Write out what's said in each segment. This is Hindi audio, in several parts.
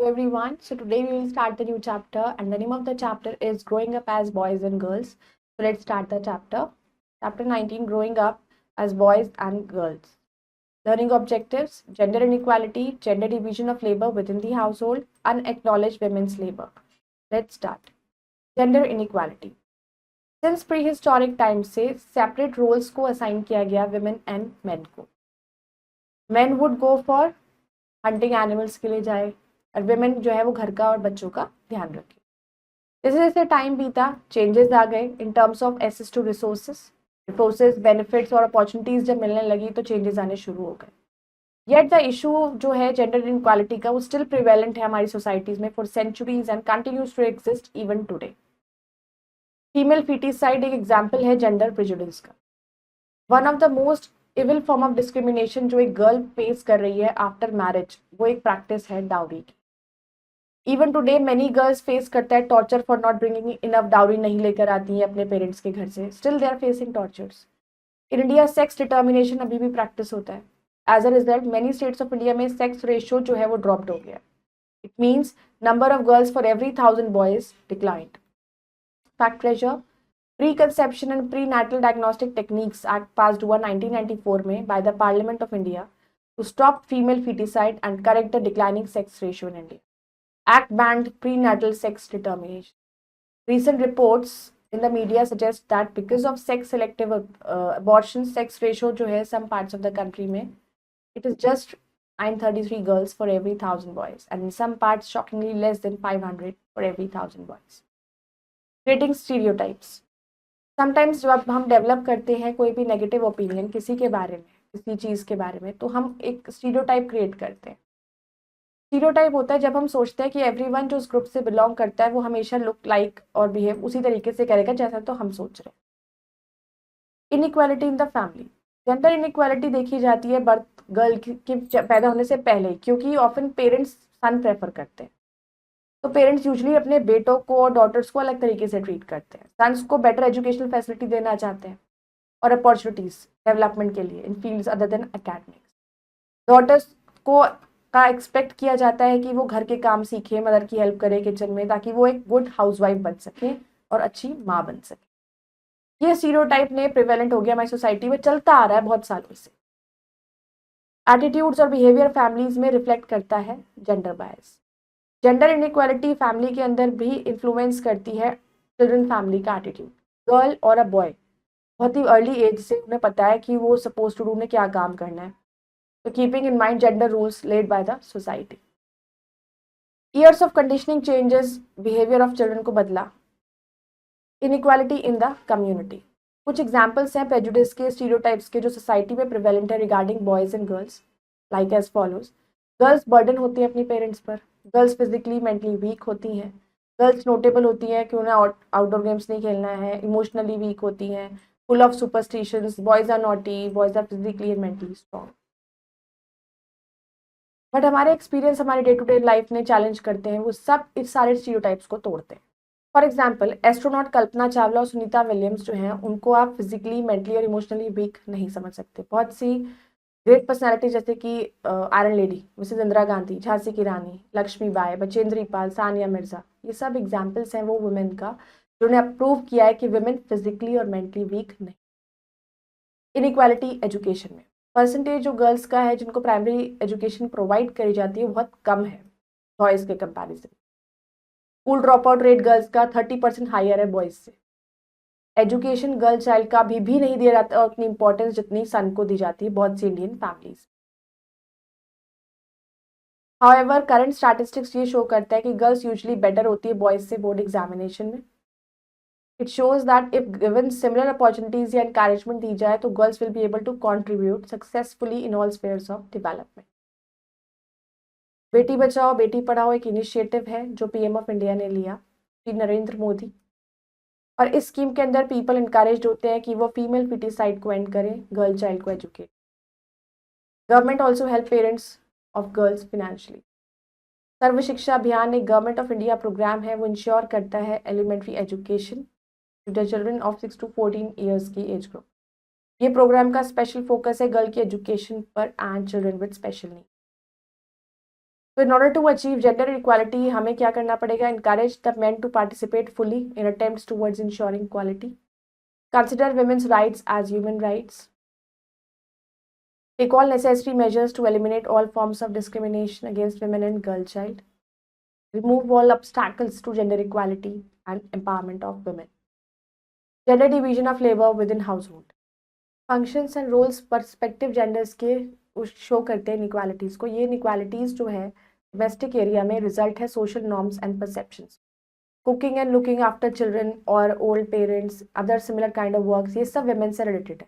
everyone. So today we will start the new chapter and the name of the chapter is Growing Up as Boys and Girls. So let's start the chapter. Chapter 19, Growing Up as Boys and Girls. Learning objectives, gender inequality, gender division of labor within the household, unacknowledged women's labor. Let's start. Gender inequality. Since prehistoric times से separate roles को assign किया गया women and men को. Men would go for hunting animals के लिए जाए और women जो है वो घर का और बच्चों का ध्यान रखे. जैसे जैसे टाइम बीता चेंजेस आ गए in terms of access to resources benefits और अपॉर्चुनिटीज जब मिलने लगी तो चेंजेस आने शुरू हो गए. येट द इशू जो है जेंडर इनक्वालिटी का वो स्टिल प्रिवेलेंट है हमारी सोसाइटीज में for centuries and continues to exist even today. Female foeticide एक एग्जाम्पल है जेंडर प्रेजुडिस का. One of the most evil form of discrimination जो एक गर्ल फेस कर रही है आफ्टर मैरिज वो एक प्रैक्टिस है डाउरी की. Even today many girls face करता है torture for not bringing enough dowry नहीं लेकर आती हैं अपने पेरेंट्स के घर से. Still they are facing tortures. In India sex determination अभी भी प्रैक्टिस होता है. As a result many states of India में सेक्स रेशियो जो है वो ड्रॉप्ड हो गया. It means number of girls for every 1000 boys declined. Fact pressure preconception and prenatal diagnostic techniques act passed हुआ 1994 में by the parliament of India to stop female foeticide and correct the declining sex ratio in India. Act banned prenatal sex determination. Recent reports in the media suggest that because of sex selective abortion, sex ratio जो है some parts of the country में it is just 933 girls for every 1000 boys and in some parts shockingly less than 500 for every 1000 boys. Creating stereotypes. Sometimes जब हम डेवलप करते हैं कोई भी नेगेटिव ओपिनियन किसी के बारे में किसी चीज़ के बारे में तो हम एक स्टीरियोटाइप क्रिएट करते हैं. स्टीरियोटाइप होता है जब हम सोचते हैं कि एवरीवन जो उस ग्रुप से बिलोंग करता है वो हमेशा लुक लाइक और बिहेव उसी तरीके से करेगा जैसा तो हम सोच रहे हैं. Inequality in the family. Gender inequality देखी जाती है बर्थ गर्ल के पैदा होने से पहले क्योंकि ऑफन पेरेंट्स सन प्रेफर करते हैं. तो पेरेंट्स यूजुअली अपने बेटों को और डॉटर्स को अलग तरीके से ट्रीट करते हैं. सन्स को बेटर एजुकेशनल फैसिलिटी देना चाहते हैं और अपॉर्चुनिटीज डेवलपमेंट के लिए in fields other than academics. Daughters को का एक्सपेक्ट किया जाता है कि वो घर के काम सीखे मदर की हेल्प करे किचन में ताकि वो एक गुड हाउसवाइफ बन सके और अच्छी माँ बन सके. ये स्टीरियोटाइप ने प्रिवेलेंट हो गया हमारी सोसाइटी में चलता आ रहा है बहुत सालों से. एटीट्यूड्स और बिहेवियर फैमिलीज में रिफ्लेक्ट करता है gender bias. Gender inequality family के अंदर भी इन्फ्लुएंस करती है चिल्ड्रन फैमिली का एटीट्यूड. गर्ल और अ बॉय बहुत ही अर्ली एज से उन्हें पता है कि वो सपोज टू डू उन्हें क्या काम करना है. So keeping in mind gender rules laid by the society. Years of conditioning changes behavior of children को बदला. Inequality in the community. कुछ एग्जाम्पल्स हैं प्रेजुडिस के स्टीरियोटाइप्स के जो सोसाइटी में प्रिवेलेंट है regarding boys and girls like as follows. Girls burden होती हैं अपनी पेरेंट्स पर. गर्ल्स फिजिकली मेंटली वीक होती हैं. गर्ल्स नोटेबल होती हैं कि उन्हें आउटडोर गेम्स नहीं खेलना है. इमोशनली वीक होती हैं. Full of superstitions. Boys are naughty. Boys are physically and mentally strong. But हमारे एक्सपीरियंस हमारे डे टू डे लाइफ में चैलेंज करते हैं वो सब इस सारे स्टीरियोटाइप्स को तोड़ते हैं. For example astronaut Kalpana Chawla और सुनीता विलियम्स जो हैं उनको आप फिजिकली मेंटली और इमोशनली वीक नहीं समझ सकते. बहुत सी ग्रेट पर्सनैलिटी जैसे कि iron lady Mrs Indira Gandhi, Jhansi की रानी लक्ष्मीबाई, बचेंद्री पाल, सानिया मिर्जा ये सब एग्जाम्पल्स हैं वो वुमेन का जिन्होंने अप्रूव किया है कि वुमेन फिजिकली और मेंटली वीक नहीं. इनइक्वालिटी एजुकेशन में परसेंटेज जो गर्ल्स का है जिनको प्राइमरी एजुकेशन प्रोवाइड करी जाती है बहुत कम है बॉयज़ के comparison. School drop out rate girls का 30% हायर है बॉयज़ से. एजुकेशन गर्ल चाइल्ड का भी नहीं दिया जाता और उतनी इंपॉर्टेंस जितनी सन को दी जाती है बहुत सी Indian families. However current statistics ये शो करता है कि गर्ल्स यूजुअली बेटर होती है बॉयज़ से बोर्ड एग्जामिनेशन में. It shows that if given similar opportunities या encouragement दी जाए तो girls will be able to contribute successfully in all spheres of development. Beti Bachao Beti Padhao एक इनिशिएटिव है जो पीएम ऑफ इंडिया ने लिया श्री नरेंद्र मोदी. और इस स्कीम के अंदर पीपल इनकरेज होते हैं कि वो फीमेल फीटिसाइड को एंड करें, गर्ल चाइल्ड को educate. Government also help parents of girls financially. Sarva Shiksha Abhiyan एक गवर्नमेंट ऑफ इंडिया प्रोग्राम है वो इंश्योर करता है elementary education the children of 6 to 14 years की एज ग्रुप. ये प्रोग्राम का स्पेशल फोकस है गर्ल की एजुकेशन पर and children with special need. So in order to achieve gender equality, हमें क्या करना पड़ेगा? Encourage the men to participate fully in attempts towards ensuring equality. Consider women's rights as human rights. Take all necessary measures to eliminate all forms of discrimination against women and girl child. Remove all obstacles to gender equality and empowerment of women. Gender division of labor within household. Functions and roles perspective genders के शो करते हैं इनइक्वालिटीज़ को. ये इनइक्वालिटीज़ जो है डोमेस्टिक एरिया में रिजल्ट है social norms and perceptions. Cooking and looking after children और old parents, other similar kind of works, ये सब women से रिलेटेड है.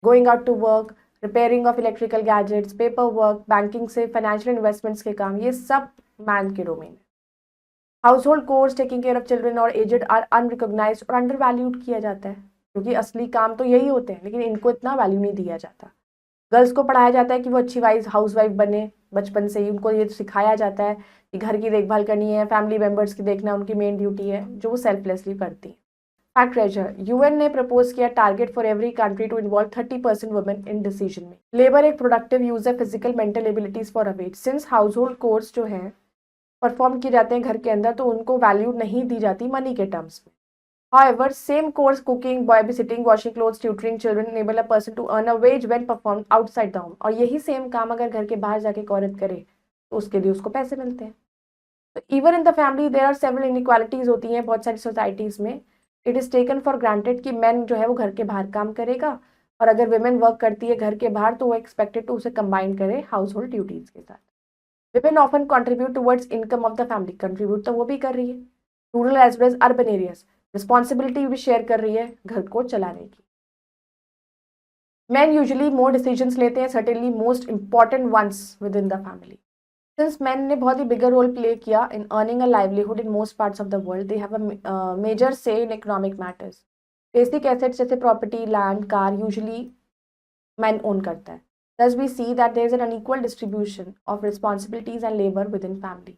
Going out to work, repairing of electrical gadgets, paper work, banking से फाइनेंशियल इन्वेस्टमेंट्स के काम, ये सब मैन के डोमेन है. House hold chores, taking care of children और एजेड आर अनरिकॉग्नाइज्ड और अंडर वैल्यूड किया जाता है, क्योंकि असली काम तो यही होते हैं, लेकिन इनको इतना वैल्यू नहीं दिया जाता. गर्ल्स को पढ़ाया जाता है कि वो अच्छी हाउस वाइफ बने, बचपन से ही उनको ये सिखाया जाता है कि घर की देखभाल करनी है, फैमिली मेम्बर्स की देखना उनकी मेन ड्यूटी है, जो वो सेल्फलेसली करती है. फैक्ट ट्रेजर, यूएन ने प्रपोज किया target for every country to involve 30% women in decision में. लेबर एक प्रोडक्टिव यूज है physical mental abilities for a wage. Since house hold chores जो है परफॉर्म किए जाते हैं घर के अंदर, तो उनको वैल्यू नहीं दी जाती मनी के टर्म्स में. However, same course cooking, babysitting, washing clothes, tutoring children enable a person to earn a wage when performed outside the home. और यही सेम काम अगर घर के बाहर जाके एक औरत करे तो उसके लिए उसको पैसे मिलते हैं. तो even in the family there are several inequalities होती हैं बहुत सारी सोसाइटीज़ में. It is taken for granted कि मैन जो है वो घर के बाहर काम करेगा, और अगर वुमेन वर्क करती है घर के बाहर तो वो एक्सपेक्टेड टू उसे कंबाइन करे हाउस होल्ड ड्यूटीज़ के साथ. Women often contribute towards income of the family. Contribute तो वो भी कर रही है. Rural as well as urban areas, responsibility भी शेयर कर रही है घर को चलाने की. मैन यूजुअली मोर डिसीजंस लेते हैं, certainly most important ones within the family. Since man ने बहुत ही बिगर रोल प्ले किया in earning a livelihood in most parts of the world, they have a major say in economic matters. Basic assets जैसे property, land, car usually man own करता है. Thus we see that there is an unequal distribution of responsibilities and labor within family.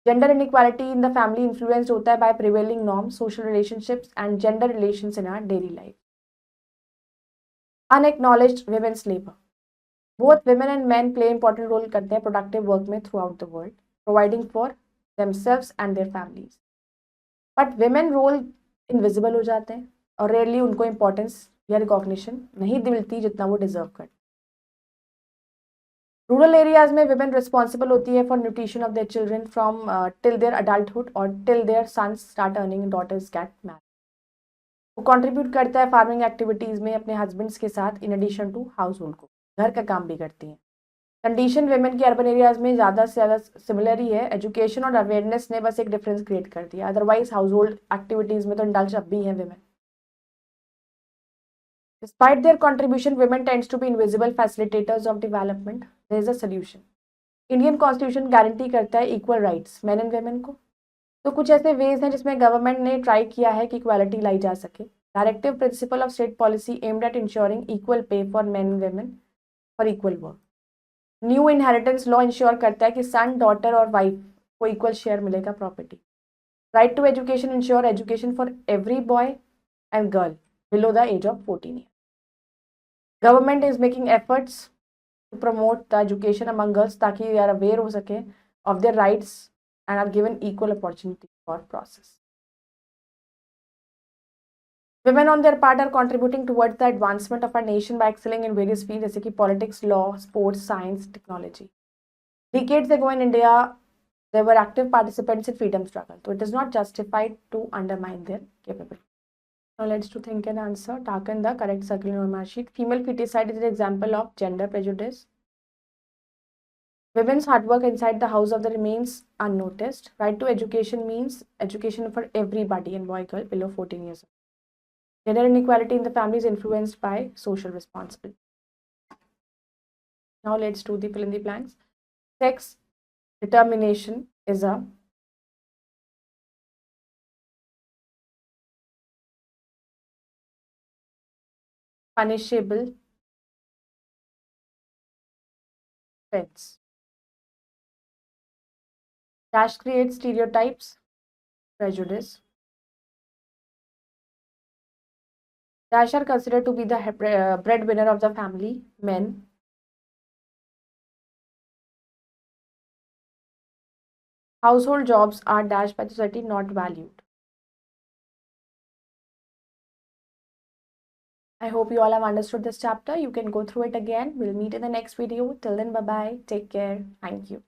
Gender inequality in the family influenced होता है by prevailing norms, social relationships and gender relations in our daily life. Unacknowledged women's labor. Both women and men play important role करते हैं productive work में throughout the world, providing for themselves and their families. But women role invisible हो जाते हैं और rarely उनको importance या recognition नहीं मिलती जितना वो deserve करते. रूरल एरियाज में विमेन रिस्पॉन्सिबल होती है for nutrition of their children from till their adulthood और till their sons start earning, daughters get married. वो कंट्रीब्यूट करता है फार्मिंग एक्टिविटीज़ में अपने हस्बैंड्स के साथ in addition to house hold को, घर का काम भी करती हैं. कंडीशन विमेन की अर्बन एरियाज में ज़्यादा से ज़्यादा सिमिलर ही है. एजुकेशन और अवेयरनेस ने बस एक डिफरेंस क्रिएट कर दिया, अदरवाइज हाउस होल्ड एक्टिविटीज़ में तो इंडल्ज अब भी हैं women. Despite their contribution, women tends to be invisible facilitators of development. There is a solution. Indian constitution guarantee करता है equal rights man and women को. तो कुछ ऐसे वेज हैं जिसमें गवर्नमेंट ने ट्राई किया है कि इक्वालिटी लाई जा सके. Directive principle of state policy aimed at ensuring equal pay for man and women for equal work. New inheritance law ensure करता है कि सन, डॉटर और वाइफ को इक्वल शेयर मिलेगा property. Right to education ensure education for every boy and girl below the age of 14 year. Government is making efforts to promote the education among girls ताकि they are aware हो सके of their rights and are given equal opportunity for process. Women on their part are contributing towards the advancement of our nation by excelling in various fields जैसे कि politics, law, sports, science, technology. Decades ago in India, there were active participants in freedom struggle, so it is not justified to undermine their capability. Now let's to think and answer. Darken the correct circle in your mark sheet. Female feticide is an example of gender prejudice. Women's hard work inside the house of the remains unnoticed. Right to education means education for everybody and boy girl below 14 years old. Gender inequality in the family is influenced by social responsibility. Now let's do the fill in the blanks. Sex determination is a punishable offense. Dash creates stereotypes, prejudice. Dash are considered to be the breadwinner of the family, men. Household jobs are dashed by the society, not valued. I hope you all have understood this chapter. You can go through it again. We'll meet in the next video. Till then, bye bye. Take care. Thank you.